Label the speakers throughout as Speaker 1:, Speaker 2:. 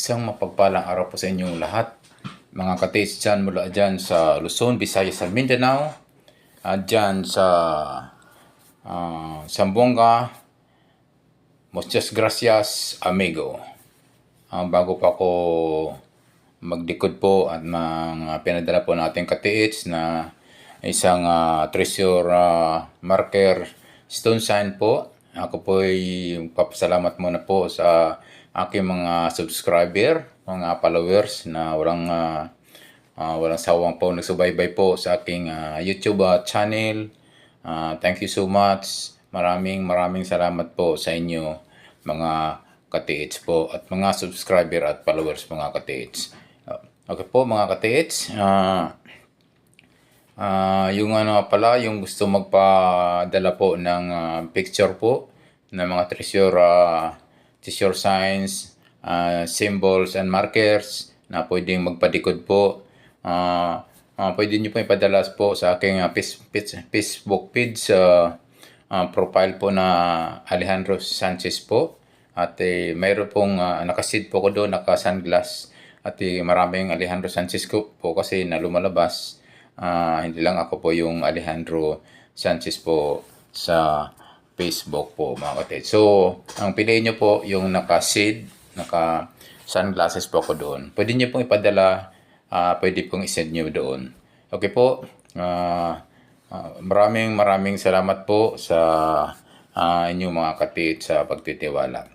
Speaker 1: Isang mapagpalang araw po sa inyong lahat. Mga katiis dyan mula dyan sa Luzon, Visayas, at Mindanao. At dyan sa Zamboanga. Muchas gracias, amigo. Bago pa ako magdikod po at mga pinadala po natin katiits na isang treasure marker stone sign po. Ako po ay papasalamat muna po sa aking mga subscriber, mga followers na walang sawang po nagsubaybay po sa aking YouTube channel. Thank you so much. Maraming salamat po sa inyo mga katiits po at mga subscriber at followers mga katiits. Okay po mga katiits. Yung yung gusto magpadala po ng picture po ng mga treasure signs, symbols and markers na pwedeng magpadikod po. Pwede nyo po ipadala po sa aking Facebook page profile po na Alejandro Sanchez po. At mayroon pong nakasid po ko doon, naka-sunglass. At maraming Alejandro Sanchez ko po kasi na lumalabas. Hindi lang ako po yung Alejandro Sanchez po sa Facebook po mga kapatid. So, ang piliin nyo po yung naka-shade, naka-sunglasses po ako doon. Pwede nyo pong ipadala, pwede pong isend nyo doon. Okay po, maraming salamat po sa inyong mga katiits sa pagtitiwala.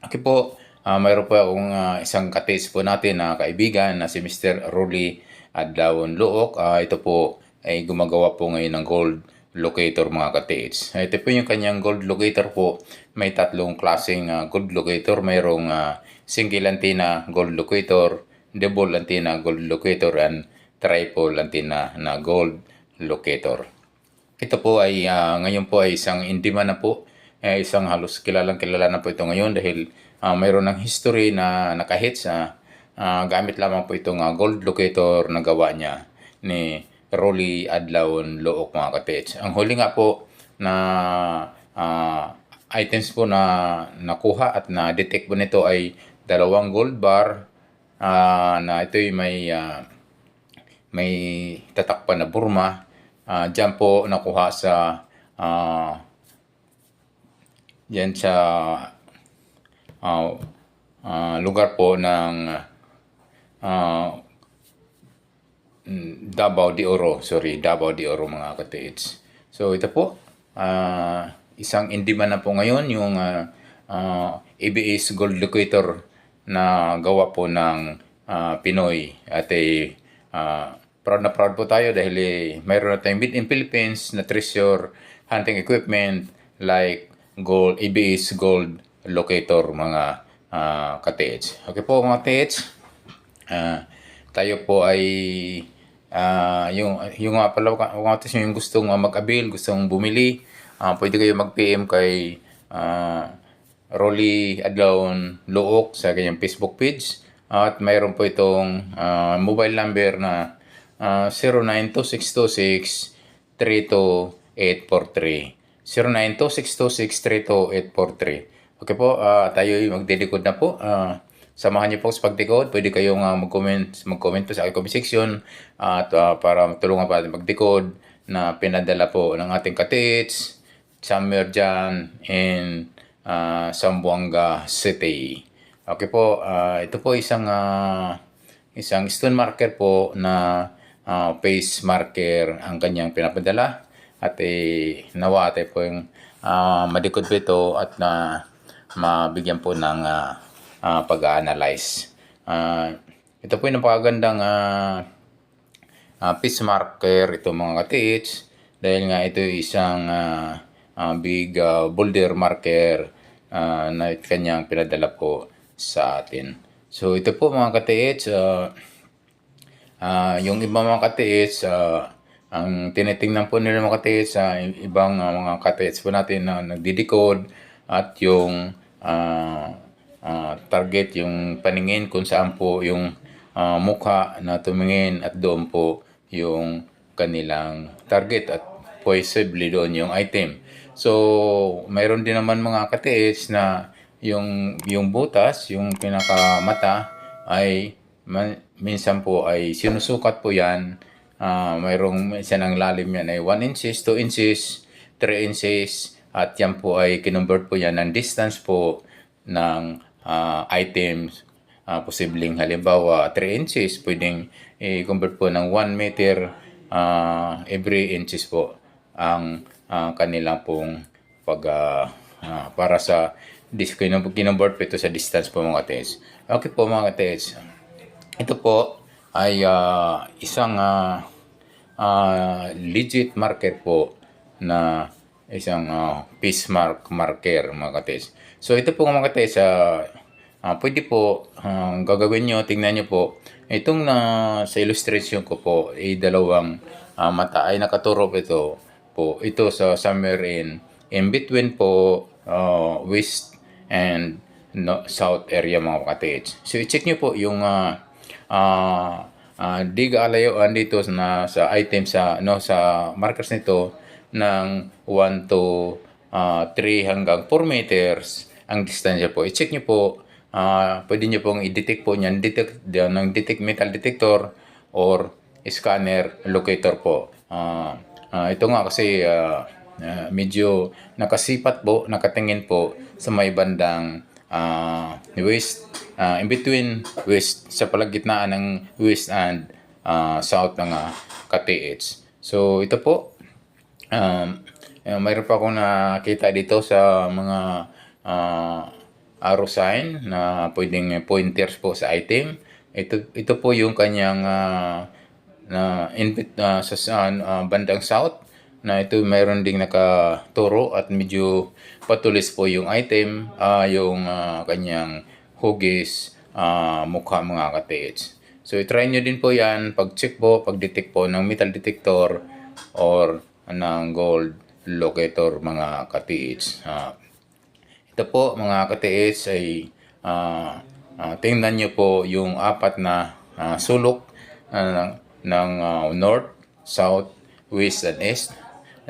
Speaker 1: Okay po, mayroon po akong isang katiits po natin na kaibigan na si Mr. Rolly Adlawon Luok. Ito po ay gumagawa po ngayon ng gold locator mga katiits. Ito po yung kanyang gold locator po. May tatlong klaseng gold locator. Mayroong single antenna gold locator, double antenna gold locator, and triple antenna na gold locator. Ito po ay ngayon po ay isang in-demand na po. Isang halos kilala na po ito ngayon dahil mayroon ng history na nakahits. Gamit lamang po itong gold locator na gawa niya ni Rolly Adlawon Luok mga katiits. Ang huli nga po na items po na nakuha at na-detect po nito ay dalawang gold bar na ito ay may tatakpan na Burma. Diyan po nakuha sa lugar po ng Davao de Oro mga katiits. So ito po, isang in-demand na po ngayon yung ABS gold locator na gawa po ng Pinoy. At proud na proud po tayo dahil mayroon na tayong made in Philippines na treasure hunting equipment like ABS gold locator mga katiits. Okay po mga katiits, tayo po ay yung gustong mag-avail, gustong bumili, pwede kayo mag-PM kay Rolly Adlawon Luok sa kanyang Facebook page. At mayroon po itong mobile number na 092626328843. 092626328843. Okay po, tayo ay magdedecode na po. Samahan niyo po sa pagdecode. Pwede kayong mag-comment po sa aking comment section at para tulungan pa natin magdecode na pinadala po ng ating katiits somewhere dyan in Zamboanga City. Okay po, ito po isang stone marker po na face marker ang kanyang pinapadala. At nawa tayo po yung madikod po ito at mabigyan po ng pag-analyze. Ito po yung napakagandang piece marker ito mga katiits dahil nga ito isang big boulder marker na kanyang pinadala po sa atin. So ito po mga katiits, yung ibang mga katiits, ang tinitingnan po nila mga katiits sa ibang mga katiits po natin na nagdidecode at yung target, yung paningin kung saan po yung mukha na tumingin at doon po yung kanilang target at possibly doon yung item. So, mayroon din naman mga katiits na yung butas, yung pinakamata ay minsan po ay sinusukat po yan. Mayroong minsan ang lalim yan ay 1 inches, 2 inches, 3 inches, at yan po ay kinonvert po yan ng distance po ng items. Posibleng halimbawa 3 inches, pwedeng i-convert po ng 1 meter every inches po ang kanilang pong para sa kinonvert po ito sa distance po mga katiits. Okay po mga katiits. Ito po ay isang legit marker po na isang piece marker mga katiits. So ito po mga katiits, pwede po gagawin nyo, tingnan nyo po. Itong sa illustration ko po ay dalawang mata ay nakaturo po ito sa somewhere in between po west and south area mga katiits. So i-check nyo po yung di kalayuan dito sa item sa markers nito ng 1 to 3 hanggang 4 meters ang distansya po. I-check nyo po. Pwede nyo pong i-detect po niyan ng metal detector or scanner locator po. Ito nga kasi medyo nakasipat po, nakatingin po sa may bandang west, in between west, sa palagitnaan ng west and south ng katiits. So ito po, mayroon pa akong nakita dito sa mga arrow sign na pwedeng pointers po sa item. Ito po yung kanyang sa bandang south na ito mayroon ding nakaturo at medyo patulis po yung item, yung kanyang hugis, mukha mga katiits. So i-try nyo din po yan pag-check po, pag-detect po ng metal detector or ng gold locator mga katiits. Ito po mga katiits ay tingnan nyo po yung apat na sulok ng north, south, west, and east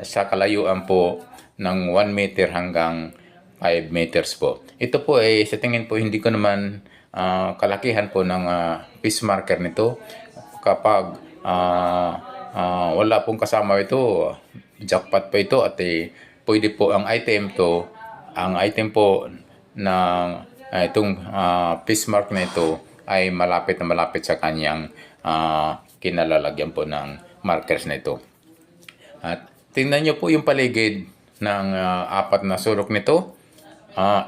Speaker 1: sa kalayuan po ng 1 meter hanggang 5 meters po. Ito po ay sa tingin po hindi ko naman kalakihan po ng piece marker nito. Kapag wala pong kasama ito, jackpot po ito at pwede po ang item po ng itong piece mark na ito ay malapit na malapit sa kanyang kinalalagyan po ng markers na ito. At tingnan nyo po yung paligid ng apat na sulok nito,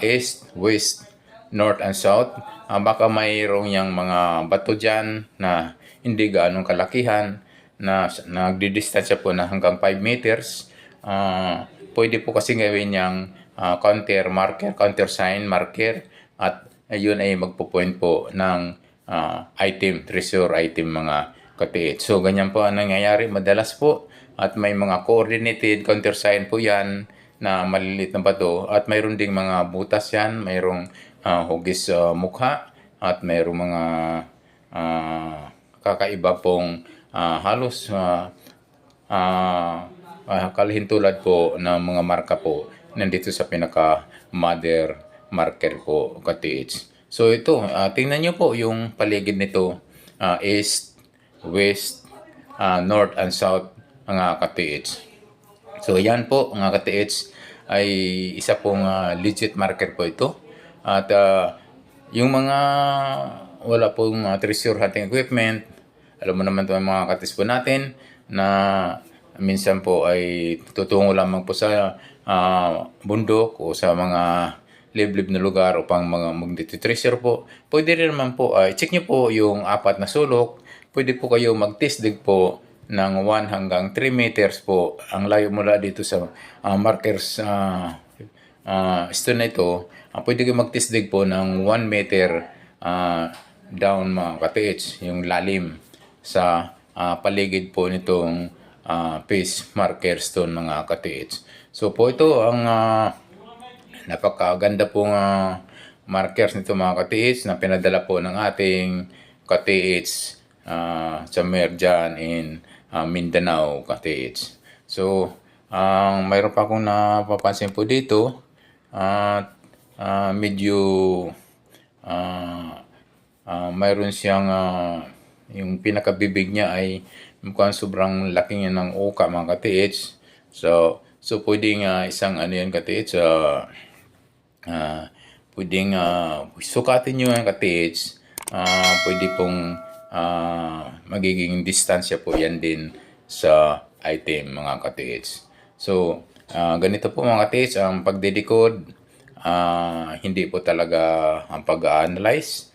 Speaker 1: east, west, north, and south. Baka mayroong yung mga bato dyan na hindi gaanong kalakihan na nagdidistansya po na hanggang 5 meters. Pwede po kasi gawin yung counter sign marker at yun ay magpo-point po ng treasure item mga katiits. So ganyan po ang nangyayari madalas po. At may mga coordinated countersign po yan na maliliit na bato. At mayroon ding mga butas yan. Mayroong hugis mukha. At mayroong mga kakaiba pong halos kalihintulad po ng mga marka po nandito sa pinaka-mother marker po katiits. So ito, tingnan nyo po yung paligid nito. East, west, north, and south mga katiits. So yan po mga katiits ay isa pong legit marker po ito. At yung mga wala pong treasure hunting equipment, alam mo naman ito mga katiits po natin na minsan po ay tutungo lamang po sa bundok o sa mga liblib na lugar upang mag-treasure po. Pwede rin naman po, check nyo po yung apat na sulok. Pwede po kayo mag-test dig po ng 1 hanggang 3 meters po ang layo mula dito sa markers stone na ito. Pwede kayo mag-test dig po ng 1 meter down mga katiits, yung lalim sa paligid po nitong piece marker stone mga katiits. So po ito ang napakaganda pong markers nito mga katiits na pinadala po ng ating katiits sa Merjan in Mindanao katiits. So mayroon pa akong napapansin po dito at medyo mayroon siyang yung pinakabibig niya ay mukhang sobrang laki niya ng uka mga ka-TH. So pwedeng isang ano yan ka-TH, Ah, pwedeng sukatin nyo ang ka-TH. Pwede pong magiging distansya po yan din sa item mga ka-TH. So, ganito po mga ka-TH, ang pagdedecode, hindi po talaga ang pag-analyze.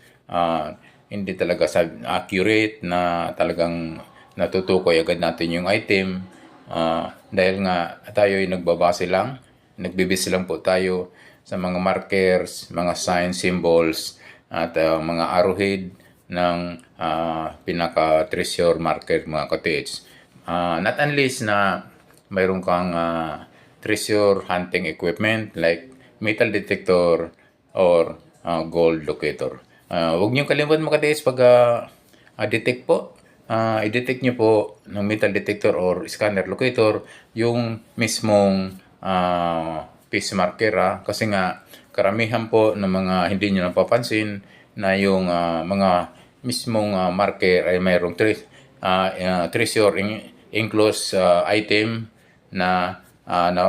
Speaker 1: Hindi talaga accurate na talagang natutukoy agad natin yung item. Dahil nga tayo ay nagbabase lang, nagbibase lang po tayo sa mga markers, mga sign symbols, at mga arrowhead ng pinaka-treasure marker mga ka-TH. Not unless na mayroon kang treasure hunting equipment like metal detector or gold locator. Huwag niyong kalimutan mga ka-TH pag detect po. I-detect nyo po ng metal detector or scanner locator yung mismong piece marker kasi nga karamihan po ng mga hindi nyo napapansin na yung mga mismong marker ay mayroong treasure enclosed item na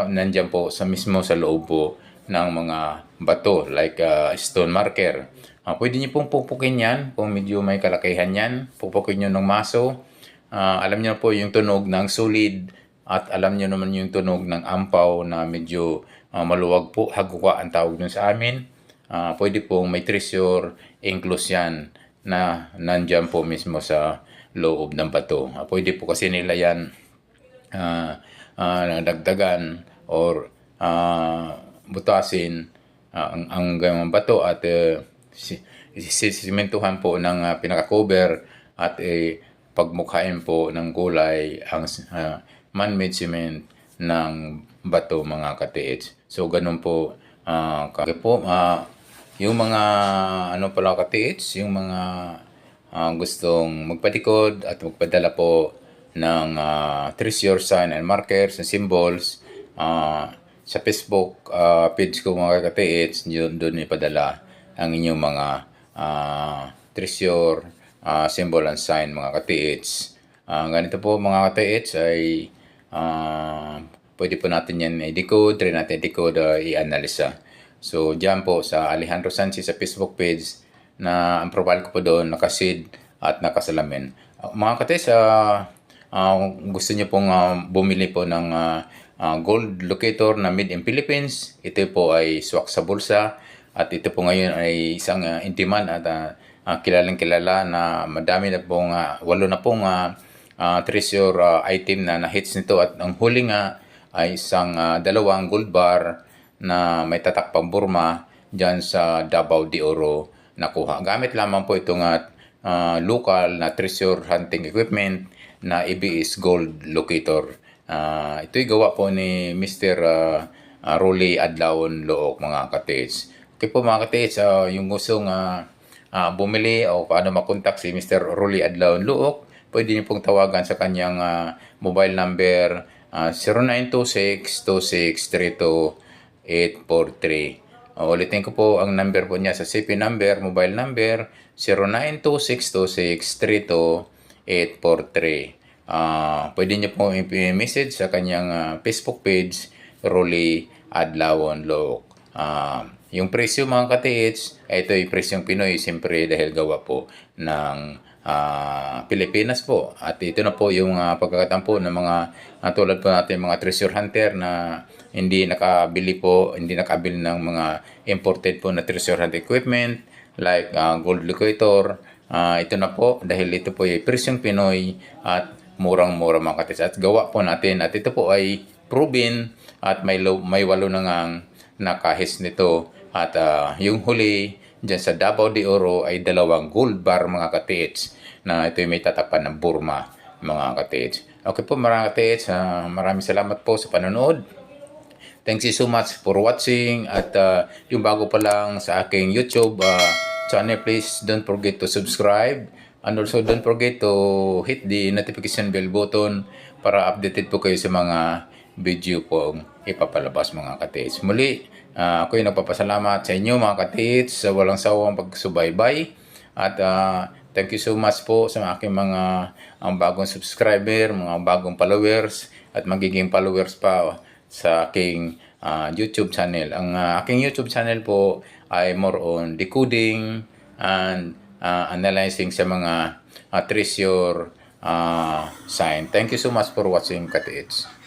Speaker 1: nandyan po sa mismo sa loob po ng mga bato like stone marker. Pwede nyo pong pupukin yan kung medyo may kalakihan yan. Pupukin nyo ng maso. Alam nyo po yung tunog ng solid at alam nyo naman yung tunog ng ampaw na medyo maluwag po. Hagwa ang tawag dun sa amin. Pwede pong may treasure enclosed yan na nandyan po mismo sa loob ng bato. Pwede po kasi nila yan dagdagan or butasin ang bato at sisimentuhan po ng pinaka-cover at pagmukhain po ng kulay ang man-made cement ng bato mga ka-TH. So ganun po yung mga ano pala ka-TH, yung mga gustong magpatikod at magpadala po ng treasure sign and markers and symbols sa Facebook page ko mga ka-TH, doon ipadala ang inyong mga treasure symbol and sign mga ka-TH. Ganito po mga ka-TH ay pwede po natin yan i-decode, try natin i-decode, i-analyze. So dyan po sa Alejandro Sanchez sa Facebook page na ang profile ko po doon nakasid at nakasalamin. Mga ka-TH, gusto niyo pong bumili po ng gold locator na made in Philippines, ito po ay swak sa bulsa at ito po ngayon ay isang intiman at kilalang kilala na madami na pong 8 na pong treasure item na na-hits nito at ang huli nga ay isang dalawang gold bar na may tatak pang Burma dyan sa Davao de Oro nakuha. Gamit lamang po itong local na treasure hunting equipment na ABS Gold Locator. Ito'y gawa po ni Mr. Rolly Adlaon Look mga ka-TH. Okay po mga ka-TH, yung gustong bumili o paano makontak si Mr. Rolly Adlaon Look, pwede niyo pong tawagan sa kanyang mobile number 0926-2632-843. Ulitin ko po ang number po niya sa CP number, mobile number 0926-2632-843. Pwede niyo po i-message sa kanyang Facebook page, Rolly Adlawon Look. Yung presyo mga ka-TH, ito yung presyong Pinoy, siyempre dahil gawa po ng Pilipinas po. At ito na po yung pagkakatampo ng mga tulad po natin mga treasure hunter na hindi nakabili ng mga imported po na treasure hunting equipment like gold locator. Ito na po dahil ito po ay presyong Pinoy at murang-mura mga ka-TH. At gawa po natin at ito po ay proven at may 8 na ngang nakahis nito. At yung huli dyan sa Davao de Oro ay 2 gold bar mga ka-TH na ito may tatapan ng Burma mga ka-TH. Okay po mga ka-TH, maraming salamat po sa panonood. Thanks you so much for watching at yung bago pa lang sa aking YouTube channel, please don't forget to subscribe and also don't forget to hit the notification bell button para updated po kayo sa mga video po ipapalabas mga ka-TH. Muli, ako ay nagpapasalamat sa inyo mga ka-TH sa walang sawang pagsubaybay At thank you so much po sa aking mga ang bagong subscriber, mga bagong followers at magiging followers pa sa aking YouTube channel. Ang aking YouTube channel po ay more on decoding and analyzing sa mga treasure sign. Thank you so much for watching, Katiits.